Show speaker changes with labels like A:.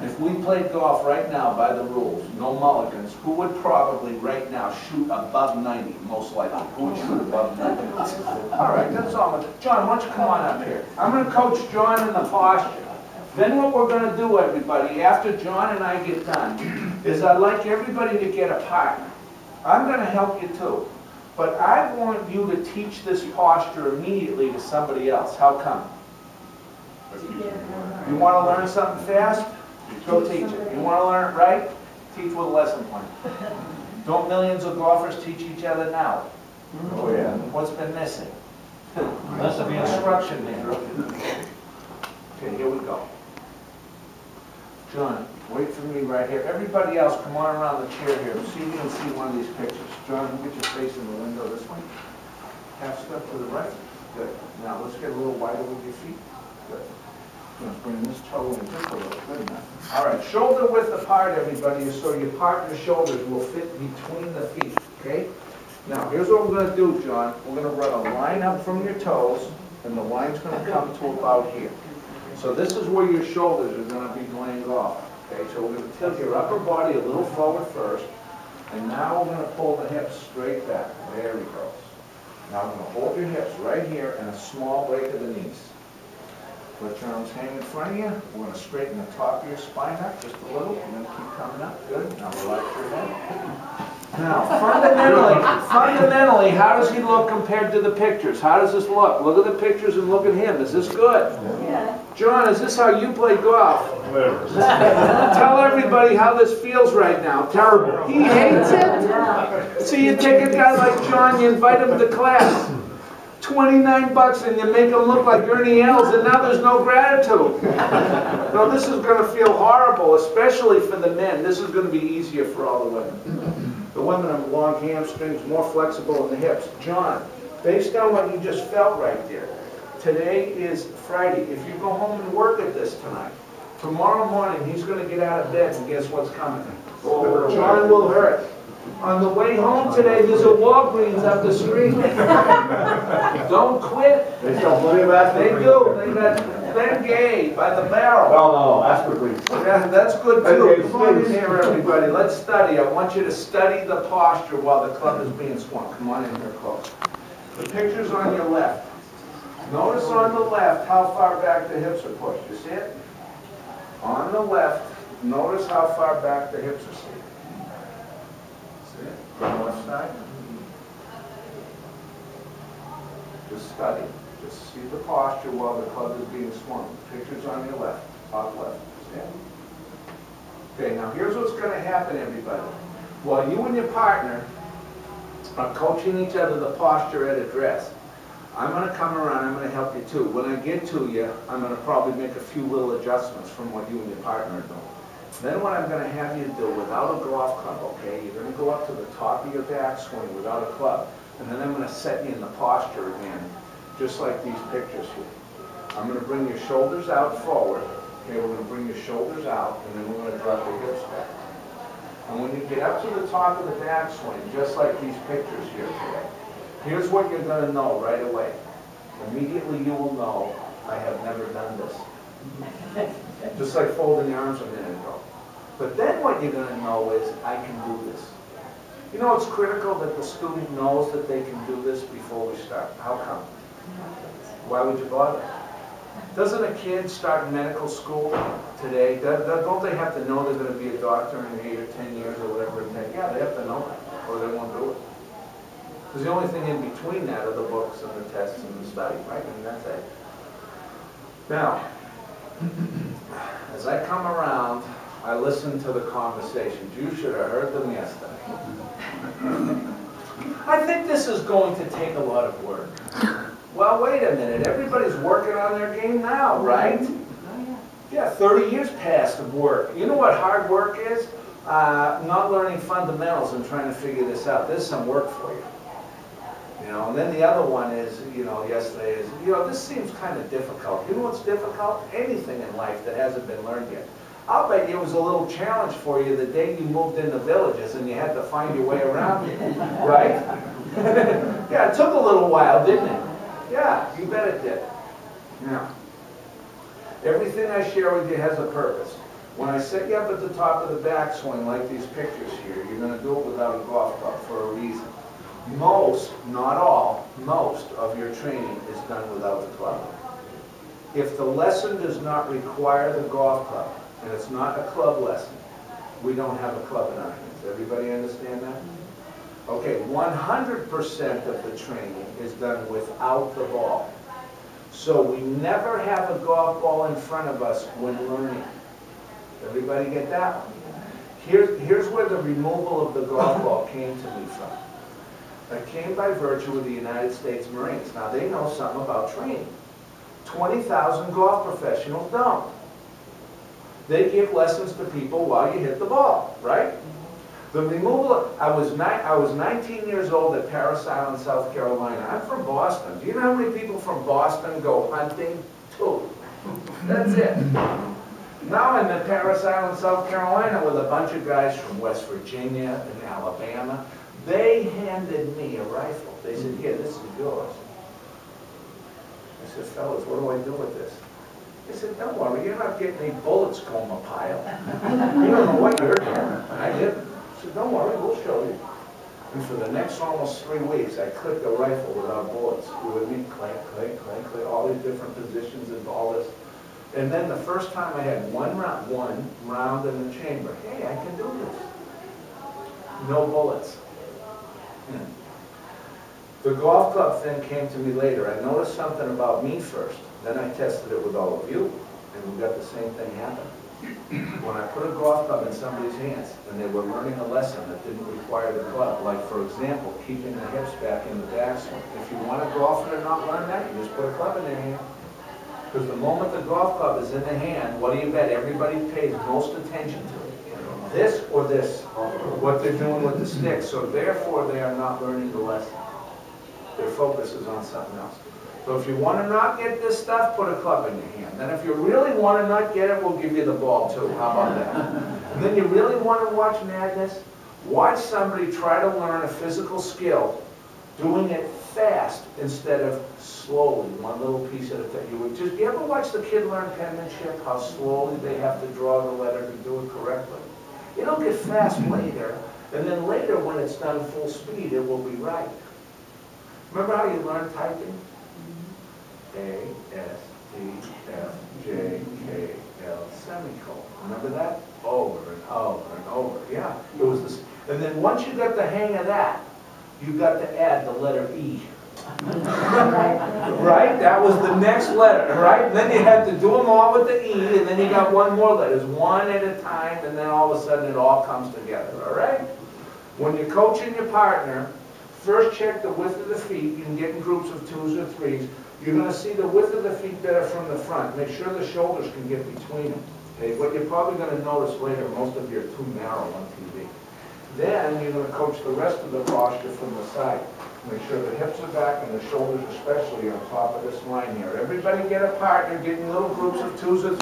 A: If we played golf right now by the rules, no mulligans, who would probably right now shoot above 90, most likely? Who would shoot above 90? All right, that's all. John, why don't you come on up here? I'm going to coach John in the posture. Then what we're going to do, everybody, after John and I get done, is I'd like everybody to get a partner. I'm going to help you too. But I want you to teach this posture immediately to somebody else. How come? You want to learn something fast? Go teach it. You want to learn it right? Teach with a lesson plan. Don't millions of golfers teach each other now?
B: Oh yeah.
A: What's been missing? Less of the instruction manual. Okay, here we go. John, wait for me right here. Everybody else, come on around the chair here. See if you can see one of these pictures. John, get your face in the window this way. Half step to the right. Good. Now let's get a little wider with your feet. Good. I'm going to bring this toe in just a little. Good enough. All right, shoulder width apart, everybody, so your partner's shoulders will fit between the feet, okay? Now, here's what we're going to do, John. We're going to run a line up from your toes, and the line's going to come to about here. So this is where your shoulders are going to be playing golf, okay? So we're going to tilt your upper body a little forward first, and now we're going to pull the hips straight back. There we go. Now we're going to hold your hips right here and a small break of the knees. Let your arms hang in front of you. We're going to straighten the top of your spine up just a little, and then keep coming up. Good. Now relax your head. Now, fundamentally, how does he look compared to the pictures? How does this look? Look at the pictures and look at him. Is this good?
C: Yeah.
A: John, is this how you play golf? Tell everybody how this feels right now. Terrible. He hates it. See, you take a guy like John, you invite him to class. $29 and you make him look like Ernie Els, and now there's no gratitude. No, this is going to feel horrible, especially for the men. This is going to be easier for all the women. The women have long hamstrings, more flexible in the hips. John, based on what you just felt right there, today is Friday. If you go home and work at this tonight, tomorrow morning he's going to get out of bed and guess what's coming? John will hurt. On the way home today, there's a Walgreens up the street. Don't quit.
B: They still believe that?
A: They do. They got Ben Gay by the barrel.
B: Well, no, that's quickly.
A: Yeah, that's good too. Come on in here, everybody. Let's study. I want you to study the posture while the club is being swung. Come on in here close. The picture's on your left. Notice on the left how far back the hips are pushed. You see it? On the left, notice how far back the hips are seen. On the left side. Just study. Just see the posture while the club is being swung. Picture's on your left, top left. See it? Okay, now here's what's going to happen, everybody. While you and your partner are coaching each other the posture at address, I'm going to come around, I'm going to help you too. When I get to you, I'm going to probably make a few little adjustments from what you and your partner are doing. Then what I'm going to have you do without a golf club, okay, you're going to go up to the top of your backswing without a club. And then I'm going to set you in the posture again, just like these pictures here. I'm going to bring your shoulders out forward. Okay, we're going to bring your shoulders out, and then we're going to drop your hips back. And when you get up to the top of the backswing, just like these pictures here today, here's what you're going to know right away. Immediately you will know, I have never done this. Just like folding the arms a minute ago. But then what you're going to know is, I can do this. You know it's critical that the student knows that they can do this before we start. How come? Why would you bother? Doesn't a kid start medical school today? Don't they have to know they're going to be a doctor in 8 or 10 years or whatever it takes? Yeah, they have to know that, or they won't do it. Because the only thing in between that are the books and the tests and the study, right? I mean, that's it. Now, as I come around, I listen to the conversations. You should have heard them yesterday. I think this is going to take a lot of work. Well, wait a minute. Everybody's working on their game now, right? Yeah, 30 years past of work. You know what hard work is? Not learning fundamentals and trying to figure this out. There's some work for you. You know, and then the other one is, you know, yesterday is, you know, this seems kind of difficult. You know what's difficult? Anything in life that hasn't been learned yet. I'll bet you it was a little challenge for you the day you moved into villages and you had to find your way around it, right? Yeah, it took a little while, didn't it? Yeah, you bet it did. Now, everything I share with you has a purpose. When I set you up at the top of the backswing, like these pictures here, you're gonna do it without a golf club for a reason. Most, not all, most of your training is done without the club. If the lesson does not require the golf club, and it's not a club lesson, we don't have a club in our hands. Everybody understand that? Okay, 100% of the training is done without the ball. So we never have a golf ball in front of us when learning. Everybody get that one? Here's where the removal of the golf ball came to me from. It came by virtue of the United States Marines. Now they know something about training. 20,000 golf professionals don't. They give lessons to people while you hit the ball, right? The removal, I was 19 years old at Parris Island, South Carolina. I'm from Boston. Do you know how many people from Boston go hunting? 2. That's it. Now I'm at Parris Island, South Carolina with a bunch of guys from West Virginia and Alabama. They handed me a rifle. They said, here, this is yours. I said, fellas, what do I do with this? They said, don't worry, you're not getting any bullets, coma pile. You don't know what you're doing. I didn't. I said, don't worry, we'll show you. And for the next almost 3 weeks, I clicked a rifle without bullets. You with me? Clank, clank, clank, clank, all these different positions and all this. And then the first time I had one round in the chamber. Hey, I can do this. No bullets. The golf club thing came to me later. I noticed something about me first. Then I tested it with all of you, and we got the same thing happen. When I put a golf club in somebody's hands, and they were learning a lesson that didn't require the club, like for example, keeping the hips back in the backswing. If you want a golfer to not learn that, you just put a club in their hand. Because the moment the golf club is in the hand, what do you bet everybody pays most attention to? This or this, what they're doing with the stick. So therefore, they are not learning the lesson. Their focus is on something else. So if you want to not get this stuff, put a club in your hand. And if you really want to not get it, we'll give you the ball too. How about that? And then you really want to watch madness? Watch somebody try to learn a physical skill, doing it fast instead of slowly, one little piece at a time. You ever watch the kid learn penmanship, how slowly they have to draw the letter to do it correctly? It'll get fast later, and then later when it's done full speed, it will be right. Remember how you learn typing? A, S, T, F, J, K, L, semicolon. Remember that? Over and over and over. Yeah, it was this. And then once you got the hang of that, you got to add the letter E. Right? That was the next letter, right? And then you had to do them all with the E, and then you got one more letter. It's one at a time, and then all of a sudden it all comes together, all right? When you're coaching your partner, first check the width of the feet. You can get in groups of 2s or 3s. You're going to see the width of the feet better from the front. Make sure the shoulders can get between them. Okay? What you're probably going to notice later, most of you are too narrow on TV. Then you're going to coach the rest of the posture from the side. Make sure the hips are back and the shoulders especially on top of this line here. Everybody get a partner, get in little groups of 2s or